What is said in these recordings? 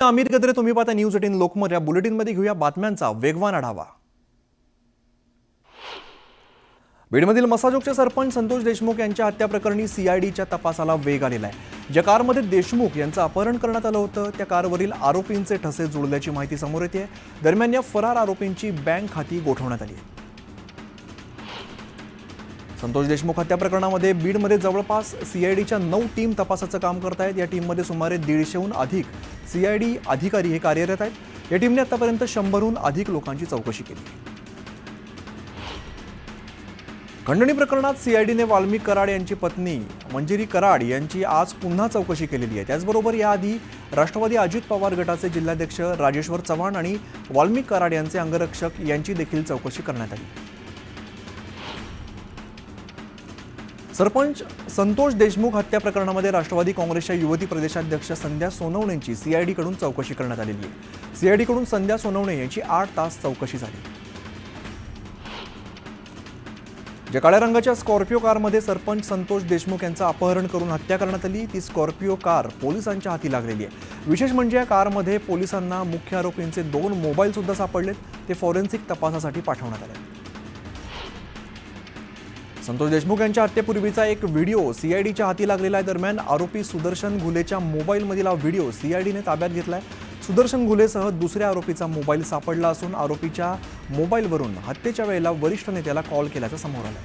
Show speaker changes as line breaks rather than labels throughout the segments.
आमिर गद्रे, तुम्ही पाहता न्यूज 18 लोकमत. या बुलेटिनमध्ये घेऊया बातम्यांचा वेगवान आढावा. बीडमधील मसाजोगचे सरपंच संतोष देशमुख यांच्या हत्या प्रकरणी सीआयडीच्या तपासाला वेग आलेला आहे. ज्या कारमध्ये देशमुख यांचं अपहरण करण्यात आलं होतं त्या कारवरील आरोपींचे ठसे जुळल्याची माहिती समोर येते. दरम्यान या फरार आरोपींची बँक खाती गोठवण्यात आली. संतोष देशमुख हत्या प्रकरणामध्ये बीडमध्ये जवळपास सीआयडीच्या 9 टीम तपासाचं काम करत आहेत. या टीममध्ये सुमारे 150हून अधिक सीआयडी अधिकारी हे कार्यरत आहेत. या टीमने आतापर्यंत 100हून अधिक लोकांची चौकशी केली. खंडणी प्रकरणात सीआयडीने वाल्मिक कराड यांची पत्नी मंजिरी कराड यांची आज पुन्हा चौकशी केलेली आहे. त्याचबरोबर याआधी राष्ट्रवादी अजित पवार गटाचे जिल्हाध्यक्ष राजेश्वर चव्हाण आणि वाल्मिक कराड यांचे अंगरक्षक यांची देखील चौकशी करण्यात आली. सरपंच संतोष देशमुख हत्या प्रकरणामध्ये राष्ट्रवादी काँग्रेसच्या युवती प्रदेशाध्यक्ष संध्या सोनवणेंची सीआयडीकडून चौकशी करण्यात आलेली आहे. सीआयडीकडून संध्या सोनवणे यांची 8 तास चौकशी झाली. ज्या काळ्या रंगाच्या स्कॉर्पिओ कारमध्ये सरपंच संतोष देशमुख यांचं अपहरण करून हत्या करण्यात आली ती स्कॉर्पिओ कार पोलिसांच्या हाती लागलेली आहे. विशेष म्हणजे या कारमध्ये पोलिसांना मुख्य आरोपींचे 2 मोबाईल सुद्धा सापडलेत. ते फॉरेन्सिक तपासासाठी पाठवण्यात आले. संतोष देशमुख यांच्या हत्येपूर्वीचा एक व्हिडिओ सीआयडीच्या हाती लागलेला आहे. दरम्यान आरोपी सुदर्शन घुलेच्या मोबाईलमधील हा व्हिडिओ सीआयडीने ताब्यात घेतलाय. सुदर्शन घुलेसह दुसऱ्या आरोपीचा मोबाईल सापडला असून आरोपीच्या मोबाईलवरून हत्येच्या वेळेला वरिष्ठ नेत्याला कॉल केल्याचं समोर आलंय.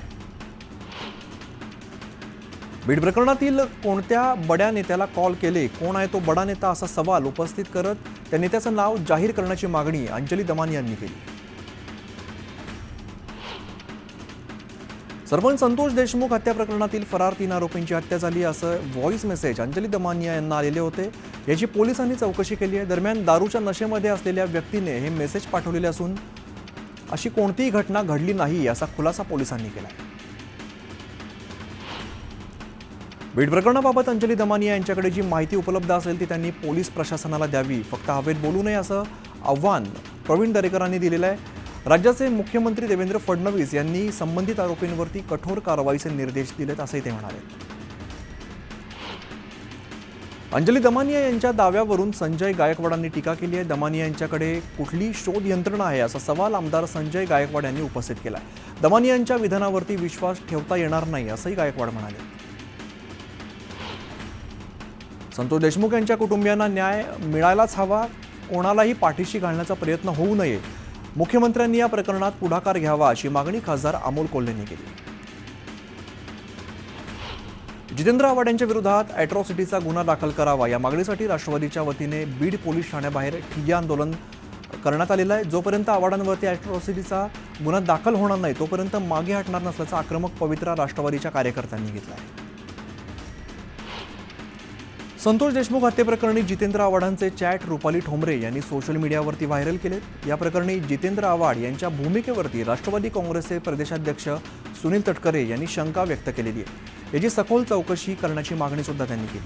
बीड प्रकरणातील कोणत्या बड्या नेत्याला कॉल केले, कोण आहे तो बडा नेता, असा सवाल उपस्थित करत त्या नेत्याचं नाव जाहीर करण्याची मागणी अंजली दमानी यांनी केली. सरपंच संतोष देशमुख हत्या प्रकरणातील फरार 3 आरोपींची हत्या झाली असं व्हॉइस मेसेज अंजली दमानिया यांना आलेले होते. याची पोलिसांनी चौकशी केली आहे. दरम्यान दारूच्या नशेमध्ये असलेल्या व्यक्तीने हे मेसेज पाठवलेले असून अशी कोणतीही घटना घडली नाही असा खुलासा पोलिसांनी केला. बीड प्रकरणाबाबत अंजली दमानिया यांच्याकडे जी माहिती उपलब्ध असेल ती त्यांनी पोलीस प्रशासनाला द्यावी. फक्त हवेत बोलू नये असं आव्हान प्रवीण दरेकरांनी दिलेलं आहे. राज्याचे मुख्यमंत्री देवेंद्र फडणवीस यांनी संबंधित आरोपींवरती कठोर कारवाईचे निर्देश दिलेत असंही ते म्हणाले. अंजली दमानिया यांच्या दाव्यावरून संजय गायकवाडांनी टीका केली आहे. दमानिया यांच्याकडे कुठली शोध यंत्रणा आहे असा सवाल आमदार संजय गायकवाड यांनी उपस्थित केला. दमानिया यांच्या विधानावरती विश्वास ठेवता येणार नाही असंही गायकवाड म्हणाले. संतोष देशमुख यांच्या कुटुंबियांना न्याय मिळायलाच हवा. कोणालाही पाठीशी घालण्याचा प्रयत्न होऊ नये. मुख्यमंत्र्यांनी या प्रकरणात पुढाकार घ्यावा अशी मागणी खासदार अमोल कोल्हेंनी केली. जितेंद्र आव्हाड यांच्या विरोधात अॅट्रॉसिटीचा गुन्हा दाखल करावा या मागणीसाठी राष्ट्रवादीच्या वतीने बीड पोलीस ठाण्याबाहेर ठिय्या आंदोलन करण्यात आलेलं आहे. जोपर्यंत आव्हाडांवरती अॅट्रॉसिटीचा गुन्हा दाखल होणार नाही तोपर्यंत मागे हटणार नसल्याचा आक्रमक पवित्रा राष्ट्रवादीच्या कार्यकर्त्यांनी घेतला आहे. संतोष देशमुख हत्येप्रकरणी जितेंद्र आव्हाडांचे चॅट रुपाली ठोंबरे यांनी सोशल मीडियावरती व्हायरल केलेत. या प्रकरणी जितेंद्र आव्हाड यांच्या भूमिकेवरती राष्ट्रवादी काँग्रेसचे प्रदेशाध्यक्ष सुनील तटकरे यांनी शंका व्यक्त केलेली आहे. याची सखोल चौकशी करण्याची मागणी सुद्धा त्यांनी केली.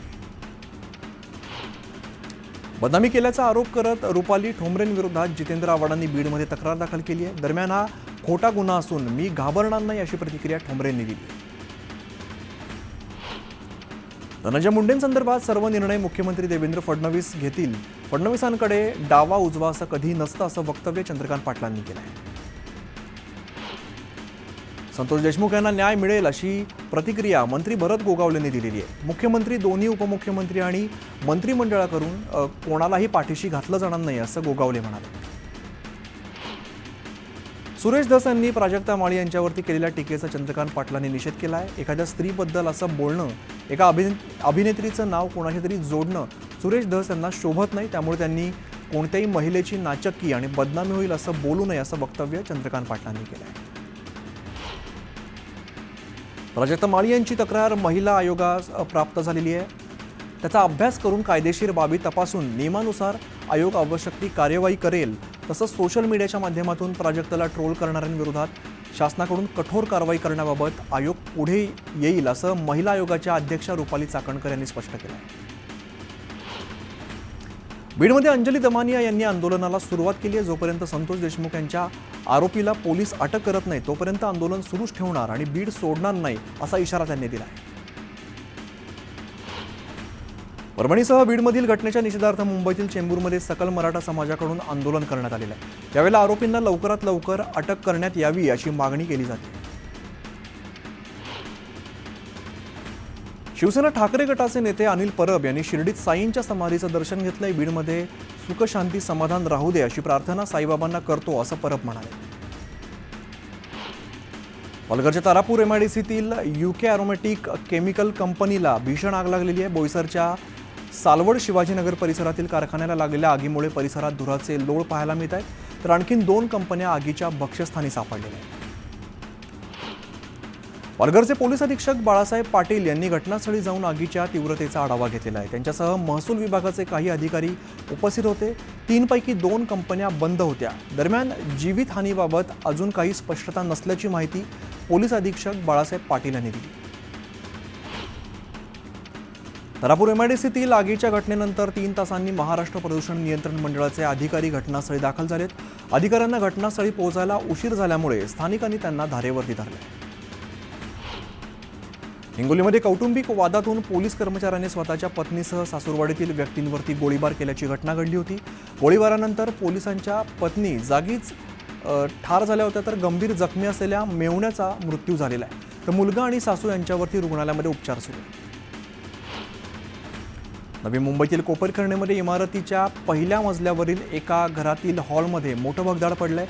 बदनामी केल्याचा आरोप करत रुपाली ठोंबरेंविरोधात जितेंद्र आव्हाडांनी बीडमध्ये तक्रार दाखल केली आहे. दरम्यान हा खोटा गुन्हा असून मी घाबरणार नाही अशी प्रतिक्रिया ठोंबरेंनी दिली. धनंजय मुंडेंसंदर्भात सर्व निर्णय मुख्यमंत्री देवेंद्र फडणवीस घेतील. फडणवीसांकडे डावा उजवा असं कधी नसतं असं वक्तव्य चंद्रकांत पाटलांनी केलं आहे. संतोष देशमुख यांना न्याय मिळेल अशी प्रतिक्रिया मंत्री भरत गोगावलेंनी दिलेली आहे. मुख्यमंत्री, दोन्ही उपमुख्यमंत्री आणि मंत्रिमंडळाकडून कोणालाही पाठीशी घातलं जाणार नाही असं गोगावले म्हणाले. सुरेश धस यांनी प्राजक्ता माळी यांच्यावरती केलेल्या टीकेचा चंद्रकांत पाटलांनी निषेध केला आहे. एखाद्या स्त्रीबद्दल असं बोलणं, एका अभिनेत्रीचं नाव कोणाशी तरी जोडणं सुरेश धस यांना शोभत नाही. त्यामुळे त्यांनी कोणत्याही महिलेची नाचक्की आणि बदनामी होईल असं बोलू नये असं वक्तव्य चंद्रकांत पाटलांनी केलं आहे. प्राजक्ता माळी यांची तक्रार महिला आयोगास प्राप्त झालेली आहे. त्याचा अभ्यास करून कायदेशीर बाबी तपासून नियमानुसार आयोग आवश्यक ती कार्यवाही करेल. तसंच सोशल मीडियाच्या माध्यमातून प्राजक्ताला ट्रोल करणाऱ्यांविरोधात शासनाकडून कठोर कारवाई करण्याबाबत आयोग पुढे येईल असं महिला आयोगाच्या अध्यक्षा रुपाली चाकणकर यांनी स्पष्ट केलं आहे. बीडमध्ये अंजली दमानिया यांनी आंदोलनाला सुरुवात केली आहे. जोपर्यंत संतोष देशमुख यांच्या आरोपीला पोलीस अटक करत नाही तोपर्यंत आंदोलन सुरूच ठेवणार आणि बीड सोडणार नाही असा इशारा त्यांनी दिला आहे. परभणीसह बीडमधील घटनेच्या निषेधार्थ मुंबईतील चेंबूरमध्ये सकल मराठा समाजाकडून आंदोलन करण्यात आलेलं आहे। यावेळेला आरोपींना लवकरात लवकर अटक करण्यात यावी अशी मागणी केली जाते। शिवसेना ठाकरे गटाचे नेते अनिल परब यांनी शिर्डीत साईंच्या समाधीचं दर्शन घेतलंय। बीडमध्ये सुख शांती समाधान राहू दे अशी प्रार्थना साईबाबांना करतो असं परब म्हणाले। पालघरच्या तारापूर एमआयडीसीतील UK ॲरोमॅटिक केमिकल कंपनीला भीषण आग लागलेली आहे। बोईसरच्या सालवड शिवाजीनगर परिसरातील कारखान्याला लागलेल्या आगीमुळे परिसरात धुराचे लोळ पाहायला मिळत आहेत, तर आणखीन 2 कंपन्या आगीच्या भक्ष्यस्थानी सापडलेल्या आहेत। पालघरचे पोलीस अधीक्षक बाळासाहेब पाटील यांनी घटनास्थळी जाऊन आगीच्या तीव्रतेचा आढावा घेतलेला आहे। त्यांच्यासह महसूल विभागाचे काही अधिकारी उपस्थित होते। 3 पैकी 2 कंपन्या बंद होत्या। दरम्यान जीवितहानीबाबत अजून काही स्पष्टता नसल्याची माहिती पोलीस अधीक्षक बाळासाहेब पाटील यांनी दिली। तारापूर एमआयडीसीतील आगीच्या घटनेनंतर 3 तासांनी महाराष्ट्र प्रदूषण नियंत्रण मंडळाचे अधिकारी घटनास्थळी दाखल झालेत। अधिकाऱ्यांना घटनास्थळी पोहोचायला उशीर झाल्यामुळे स्थानिकांनी त्यांना धारेवरती धरले। हिंगोलीमध्ये कौटुंबिक वादातून पोलीस कर्मचाऱ्याने स्वतःच्या पत्नीसह सासूरवाडीतील व्यक्तींवरती गोळीबार केल्याची घटना घडली होती। गोळीबारानंतर पोलिसांच्या पत्नी जागीच ठार झाल्या होत्या, तर गंभीर जखमी असलेल्या मेवण्याचा मृत्यू झालेला आहे, तर मुलगा आणि सासू यांच्यावरती रुग्णालयामध्ये उपचार सुरू आहेत। नवी मुंबईतील कोपरखर्णेमध्ये इमारतीच्या पहिल्या मजल्यावरील एका घरातील हॉलमध्ये मोठं भगदाड पडलंय।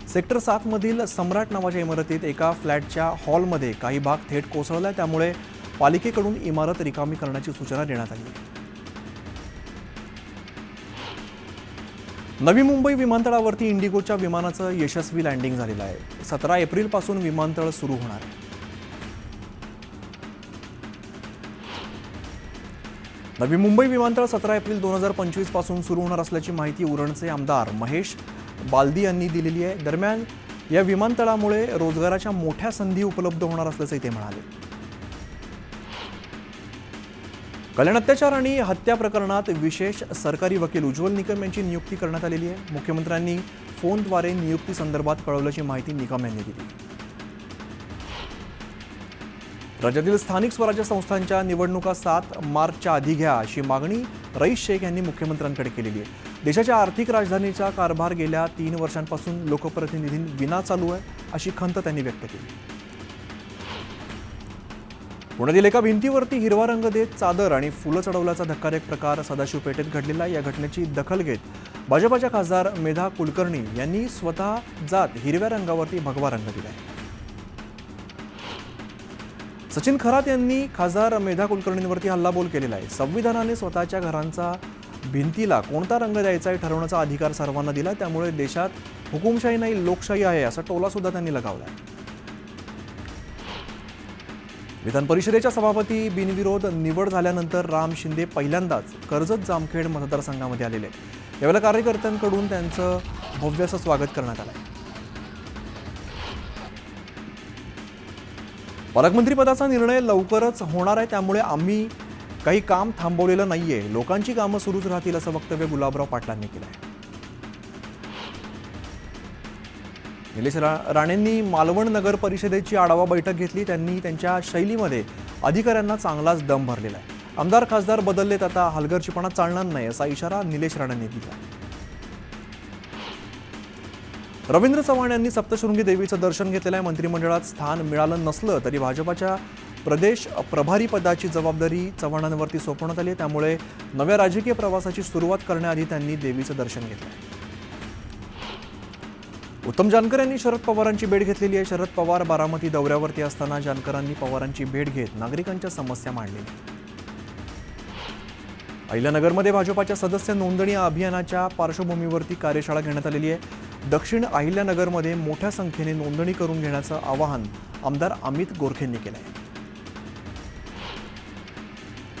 सेक्टर 7 मधील सम्राट नावाच्या इमारतीत एका फ्लॅटच्या हॉलमध्ये काही भाग थेट कोसळलाय, त्यामुळे पालिकेकडून इमारत रिकामी करण्याची सूचना देण्यात आली आहे। नवी मुंबई विमानतळावरती इंडिगोच्या विमानाचं यशस्वी लँडिंग झालेलं आहे। 17 एप्रिलपासून विमानतळ सुरू होणार आहे। नवी मुंबई विमानतळ 17 एप्रिल 2025 पासून सुरू होणार असल्याची माहिती उरणचे आमदार महेश बालदी यांनी दिलेली आहे। दरम्यान या विमानतळामुळे रोजगाराच्या मोठ्या संधी उपलब्ध होणार असल्याचे ते म्हणाले। कल्याण अत्याचार आणि हत्या प्रकरणात विशेष सरकारी वकील उज्ज्वल निकम यांची नियुक्ती करण्यात आलेली आहे। मुख्यमंत्र्यांनी फोनद्वारे नियुक्ती संदर्भात कळवल्याची माहिती निकम यांनी दिली। राज्यातील स्थानिक स्वराज्य संस्थांच्या निवडणुका 7 मार्चच्या आधी घ्या अशी मागणी रईस शेख यांनी मुख्यमंत्र्यांकडे केलेली आहे। देशाच्या आर्थिक राजधानीचा कारभार गेल्या 3 वर्षांपासून लोकप्रतिनिधींविना चालू आहे अशी खंत त्यांनी व्यक्त केली। पुण्यातील एका भिंतीवरती हिरवा रंग देत चादर आणि फुलं चढवल्याचा धक्कादायक प्रकार सदाशिव पेठेत घडलेला आहे। या घटनेची दखल घेत भाजपाच्या खासदार मेधा कुलकर्णी यांनी स्वतः जात हिरव्या रंगावरती भगवा रंग दिलाय। सचिन खरात यांनी खासदार मेधा कुलकर्णींवरती हल्लाबोल केलेला आहे। संविधानाने स्वतःच्या घरांचा भिंतीला कोणता रंग द्यायचा हे ठरवण्याचा अधिकार सर्वांना दिला, त्यामुळे देशात हुकुमशाही नाही लोकशाही आहे असा टोला सुद्धा त्यांनी लगावला। विधान परिषदेच्या सभापती बिनविरोध निवड झाल्यानंतर राम शिंदे पहिल्यांदाच कर्जत जामखेड मतदारसंघामध्ये आलेले आहेत। यावेळेला कार्यकर्त्यांकडून त्यांचं भव्य असं स्वागत करण्यात आलं। पालकमंत्रीपदाचा निर्णय लवकरच होणार आहे, त्यामुळे आम्ही काही काम थांबवलेलं नाहीये, लोकांची कामं सुरूच राहतील असं वक्तव्य गुलाबराव पाटलांनी केलं आहे। निलेश राणेंनी मालवण नगर परिषदेची आढावा बैठक घेतली। त्यांनी त्यांच्या शैलीमध्ये अधिकाऱ्यांना चांगलाच दम भरलेला आहे। आमदार खासदार बदललेत, आता हलगर्जीपणा चालणार नाही असा इशारा निलेश राणेंनी दिला। रवींद्र चव्हाण यांनी सप्तशृंगी देवीचं दर्शन घेतलेलं आहे। मंत्रिमंडळात स्थान मिळालं नसलं तरी भाजपाच्या प्रदेश प्रभारी पदाची जबाबदारी चव्हाणांवरती सोपवण्यात आली, त्यामुळे नव्या राजकीय प्रवासाची सुरुवात करण्याआधी त्यांनी देवीचं दर्शन घेतलं। उत्तम जानकर यांनी शरद पवारांची भेट घेतलेली आहे। शरद पवार बारामती दौऱ्यावरती असताना जानकरांनी पवारांची भेट घेत नागरिकांच्या समस्या मांडलेल्या। अहिल्यानगरमध्ये भाजपाच्या सदस्य नोंदणी अभियानाच्या पार्श्वभूमीवरती कार्यशाळा घेण्यात आलेली आहे। दक्षिण अहिल्यानगरमध्ये मोठ्या संख्येने नोंदणी करून घेण्याचं आवाहन आमदार अमित गोरखेंनी केलं आहे।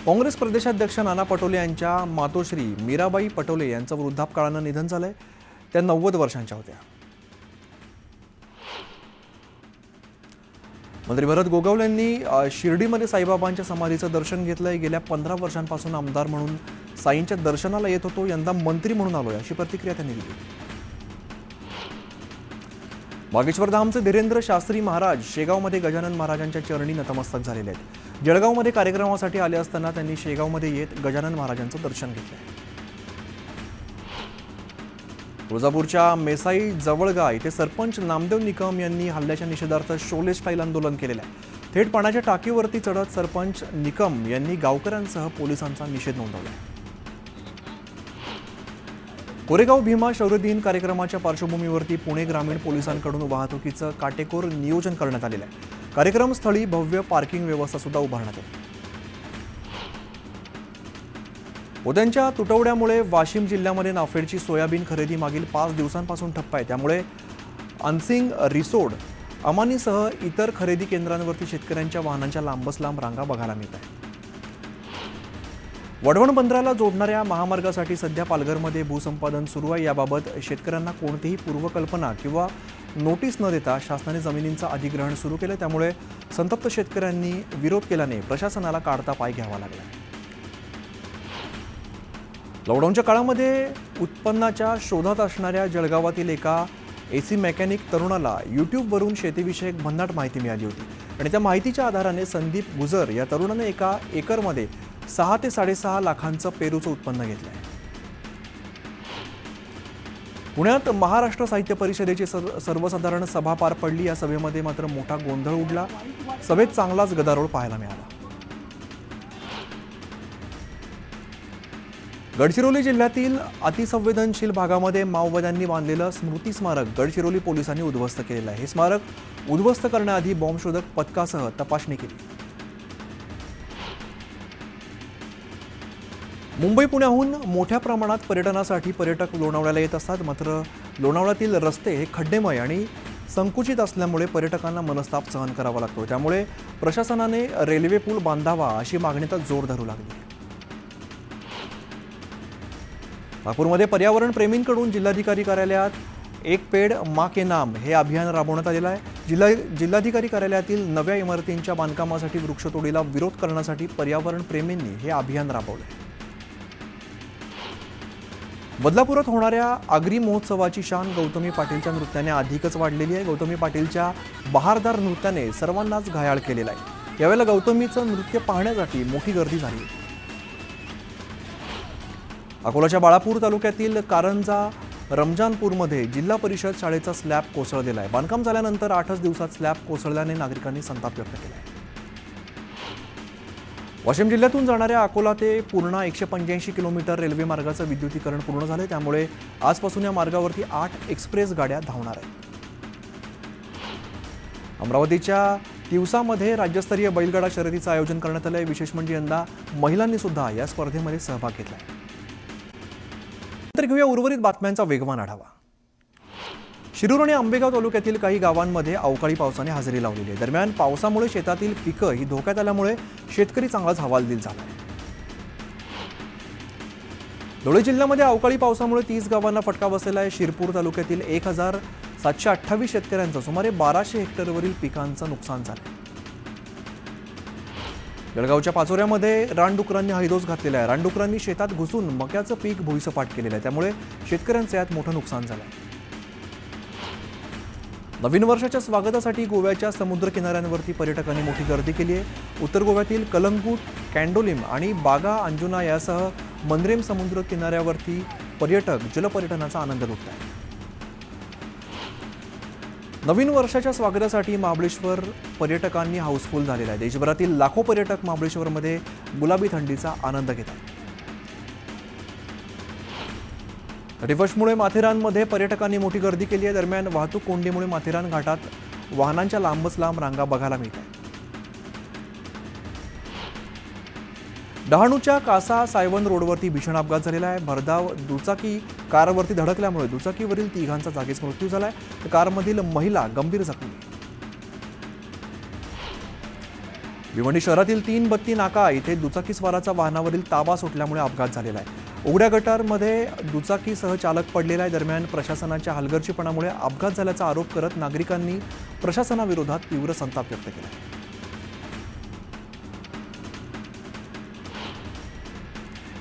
काँग्रेस प्रदेशाध्यक्ष नाना पटोले यांच्या मातोश्री मीराबाई पटोले यांचं वृद्धापकाळानं निधन झालंय। त्या 90 वर्षांच्या होत्या। मंत्री भरत गोगावले यांनी शिर्डीमध्ये साईबाबांच्या समाधीचं दर्शन घेतलंय। गेल्या 15 वर्षांपासून आमदार म्हणून साईंच्या दर्शनाला येत होतो, यंदा मंत्री म्हणून आलोय अशी प्रतिक्रिया त्यांनी दिली। बागेश्वर धामचे धीरेंद्र शास्त्री महाराज शेगावमध्ये गजानन महाराजांच्या चरणी नतमस्तक झालेले आहेत। जळगावमध्ये कार्यक्रमासाठी आले असताना त्यांनी शेगावमध्ये येत गजानन महाराजांचं दर्शन घेतलं. तुळजापूरच्या मेसाई जवळगा इथे सरपंच नामदेव निकम यांनी हल्ल्याच्या निषेधार्थ शोले स्टाईल आंदोलन केलेलं आहे. थेट पाण्याच्या टाकीवरती चढत सरपंच निकम यांनी गावकऱ्यांसह पोलिसांचा निषेध नोंदवला. कोरेगाव भीमा शौर्य दिन कार्यक्रमाच्या पार्श्वभूमीवरती पुणे ग्रामीण पोलिसांकडून वाहतुकीचं काटेकोर नियोजन करण्यात आलेलं आहे. कार्यक्रमस्थळी भव्य पार्किंग व्यवस्था सुद्धा उभारण्यात आली. पोत्यांच्या तुटवड्यामुळे वाशिम जिल्ह्यामध्ये नाफेडची सोयाबीन खरेदी मागील 5 दिवसांपासून ठप्प आहे. त्यामुळे अनसिंग, रिसोड, अमानीसह इतर खरेदी केंद्रांवरती शेतकऱ्यांच्या वाहनांच्या लांबच लांब रांगा बघायला मिळत आहेत. वढवण बंदराला जोडणाऱ्या महामार्गासाठी सध्या पालघरमध्ये भूसंपादन सुरू आहे. याबाबत शेतकऱ्यांना कोणतीही पूर्वकल्पना किंवा नोटीस न देता शासनाने जमिनींचं अधिग्रहण सुरू केलं. त्यामुळे संतप्त शेतकऱ्यांनी विरोध केल्याने प्रशासनाला काढता पाय घ्यावा लागला. लॉकडाऊनच्या काळामध्ये उत्पन्नाच्या शोधात असणाऱ्या जळगावातील एका एसी मेकॅनिक तरुणाला यूट्यूबवरून शेतीविषयक भन्नाट माहिती मिळाली होती आणि त्या माहितीच्या आधाराने संदीप गुजर या तरुणाने एका एकरमध्ये 6 ते 6.5 लाखांचं पेरूचं उत्पन्न घेतलं आहे. पुण्यात महाराष्ट्र साहित्य परिषदेची सर्वसाधारण सभा पार पडली. या सभेमध्ये मात्र मोठा गोंधळ उडला. सभेत चांगलाच गदारोळ पाहायला मिळाला. गडचिरोली जिल्ह्यातील अतिसंवेदनशील भागामध्ये माओवाद्यांनी बांधलेलं स्मृती स्मारक गडचिरोली पोलिसांनी उद्ध्वस्त केलेलं आहे. हे स्मारक उद्ध्वस्त करण्याआधी बॉम्बशोधक पथकासह तपासणी केली. मुंबई पुण्याहून मोठ्या प्रमाणात पर्यटनासाठी पर्यटक लोणावळ्याला येत असतात. मात्र लोणावळ्यातील रस्ते हे खड्डेमय आणि संकुचित असल्यामुळे पर्यटकांना मनस्ताप सहन करावा लागतो. त्यामुळे प्रशासनाने रेल्वे पूल बांधावा अशी मागणी तर जोर धरू लागली. नागपूरमध्ये पर्यावरण प्रेमींकडून जिल्हाधिकारी कार्यालयात एक पेड माँ के नाम हे अभियान राबवण्यात आलेलं आहे. जिल्हाधिकारी कार्यालयातील नव्या इमारतींच्या बांधकामासाठी वृक्षतोडीला विरोध करण्यासाठी पर्यावरण प्रेमींनी हे अभियान राबवलं. बदलापुरात होणाऱ्या आगरी महोत्सवाची शान गौतमी पाटीलच्या नृत्याने अधिकच वाढलेली आहे. गौतमी पाटीलच्या बहारदार नृत्याने सर्वांनाच घायाळ केलेला आहे. यावेळेला गौतमीचं नृत्य पाहण्यासाठी मोठी गर्दी झाली. अकोलाच्या बाळापूर तालुक्यातील कारंजा रमजानपूरमध्ये जिल्हा परिषद शाळेचा स्लॅब कोसळलेला आहे. बांधकाम झाल्यानंतर 8च दिवसात स्लॅब कोसळल्याने नागरिकांनी संताप व्यक्त केला आहे. वाशिम जिल्ह्यातून जाणाऱ्या अकोला ते पूर्णा 185 किलोमीटर रेल्वे मार्गाचं विद्युतीकरण पूर्ण झाले. त्यामुळे आजपासून या मार्गावरती 8 एक्सप्रेस गाड्या धावणार आहेत. अमरावतीच्या तिवसामध्ये राज्यस्तरीय बैलगाडा शर्यतीचं आयोजन करण्यात आलं आहे. विशेष म्हणजे यंदा महिलांनी सुद्धा या स्पर्धेमध्ये सहभाग घेतला आहे. तर घेऊया उर्वरित बातम्यांचा वेगवान आढावा. शिरूर आणि आंबेगाव तालुक्यातील काही गावांमध्ये अवकाळी पावसाने हजेरी लावलेली आहे. दरम्यान पावसामुळे शेतातील पिकं ही धोक्यात आल्यामुळे शेतकरी चांगलाच हवालदिल झाला आहे. धुळे जिल्ह्यामध्ये अवकाळी पावसामुळे 30 गावांना फटका बसलेला आहे. शिरपूर तालुक्यातील 1728 शेतकऱ्यांचं सुमारे 1200 हेक्टरवरील पिकांचं नुकसान झालं. जळगावच्या पाचोऱ्यामध्ये रानडुकरांनी हैदोस घातलेला आहे. रानडुकरांनी शेतात घुसून मक्याचं पीक भुईसपाट केलेलं आहे. त्यामुळे शेतकऱ्यांचं यात मोठं नुकसान झालं आहे. नवीन वर्षाच्या स्वागतासाठी गोव्याच्या समुद्र किनाऱ्यांवरती पर्यटकांनी मोठी गर्दी केली आहे. उत्तर गोव्यातील कलंगूट, कॅन्डोलिम आणि बागा अंजुना यासह मंद्रेम समुद्र किनाऱ्यावरती पर्यटक जलपर्यटनाचा आनंद लुटत आहेत. नवीन वर्षाच्या स्वागतासाठी महाबळेश्वर पर्यटकांनी हाऊसफुल झालेला आहे. देशभरातील लाखो पर्यटक महाबळेश्वरमध्ये गुलाबी थंडीचा आनंद घेत आहेत. 31मुळे माथेरानमध्ये पर्यटकांनी मोठी गर्दी केली आहे. दरम्यान वाहतूक कोंडीमुळे माथेरान घाटात वाहनांच्या लांबच लांब रांगा बघायला मिळत आहेत. डहाणूच्या कासा सायवन रोडवरती भीषण अपघात झालेला आहे. भरधाव दुचाकी कारवरती धडकल्यामुळे दुचाकीवरील 3घांचा जागीच मृत्यू झाला आहे. तर कारमधील महिला गंभीर जखमी. भिवंडी शहरातील 3 बत्ती नाका इथे दुचाकीस्वाराचा वाहनावरील ताबा सुटल्यामुळे अपघात झालेला आहे. उघड्या गटारमध्ये दुचाकीसह चालक पडलेला आहे. दरम्यान प्रशासनाच्या हलगर्जीपणामुळे अपघात झाल्याचा आरोप करत नागरिकांनी प्रशासनाविरोधात तीव्र संताप व्यक्त केला आहे.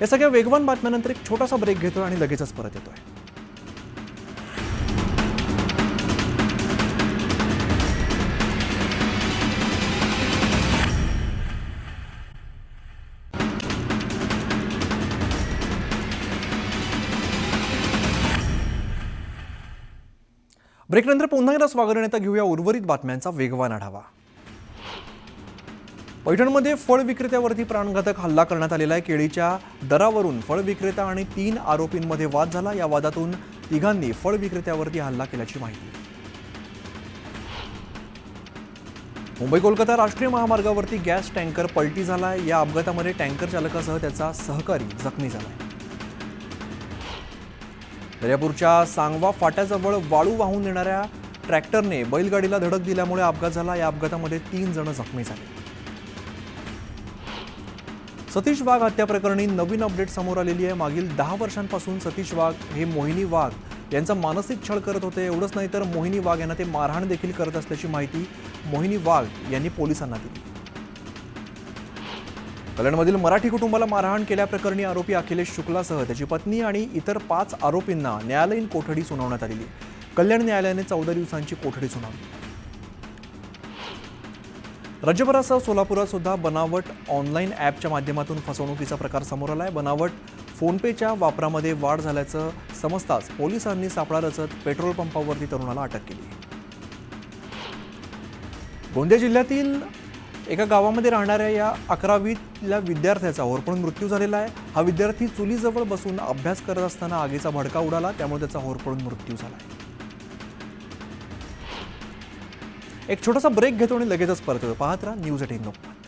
या सगळ्या वेगवान बातम्यांनंतर एक छोटासा ब्रेक घेतोय आणि लगेचच परत येतोय. ब्रेकनंतर पुन्हा एकदा स्वागत आता घेऊया उर्वरित बातम्यांचा वेगवान आढावा. पैठणमध्ये फळ विक्रेत्यावरती प्राणघातक हल्ला करण्यात आलेला आहे. केळीच्या दरावरून फळ विक्रेता आणि 3 आरोपींमध्ये वाद झाला. या वादातून तिघांनी फळ विक्रेत्यावरती हल्ला केल्याची माहिती. मुंबई कोलकाता राष्ट्रीय महामार्गावरती गॅस टँकर पलटी झाला. या अपघातामध्ये टँकर चालकासह त्याचा सहकारी जखमी झाला. दर्यापूरच्या सांगवा फाट्याजवळ वाळू वाहून नेणाऱ्या ट्रॅक्टरने बैलगाडीला धडक दिल्यामुळे अपघात झाला. या अपघातामध्ये 3 जण जखमी झाले. सतीश वाघ हत्या प्रकरणी नवीन अपडेट समोर आलेली आहे. मागील 10 वर्षांपासून सतीश वाघ हे मोहिनी वाघ यांचा मानसिक छळ करत होते. एवढंच नाही तर मोहिनी वाघ यांना ते मारहाण देखील करत असल्याची माहिती मोहिनी वाघ यांनी पोलिसांना दिली. कल्याणमधील मराठी कुटुंबाला मारहाण केल्याप्रकरणी आरोपी अखिलेश शुक्लासह त्याची पत्नी आणि इतर 5 आरोपींना न्यायालयीन कोठडी सुनावण्यात आलेली. कल्याण न्यायालयाने 14 दिवसांची कोठडी सुनावली. राज्यभरासह सोलापुरात सुद्धा बनावट ऑनलाईन ॲपच्या माध्यमातून फसवणुकीचा प्रकार समोर आला आहे. बनावट फोनपेच्या वापरामध्ये वाढ झाल्याचं समजताच पोलिसांनी सापळा रचत पेट्रोल पंपावरती तरुणाला अटक केली. गोंदिया जिल्ह्यातील एका गावामध्ये राहणाऱ्या या 11वीतल्या विद्यार्थ्याचा होरपळून मृत्यू झालेला आहे. हा विद्यार्थी चुलीजवळ बसून अभ्यास करत असताना आगीचा भडका उडाला, त्यामुळे त्याचा होरपळून मृत्यू झाला. एक छोटासा ब्रेक घेतो आणि लगेचच परत येतो. पाहत राहा न्यूज 18 लोकमत.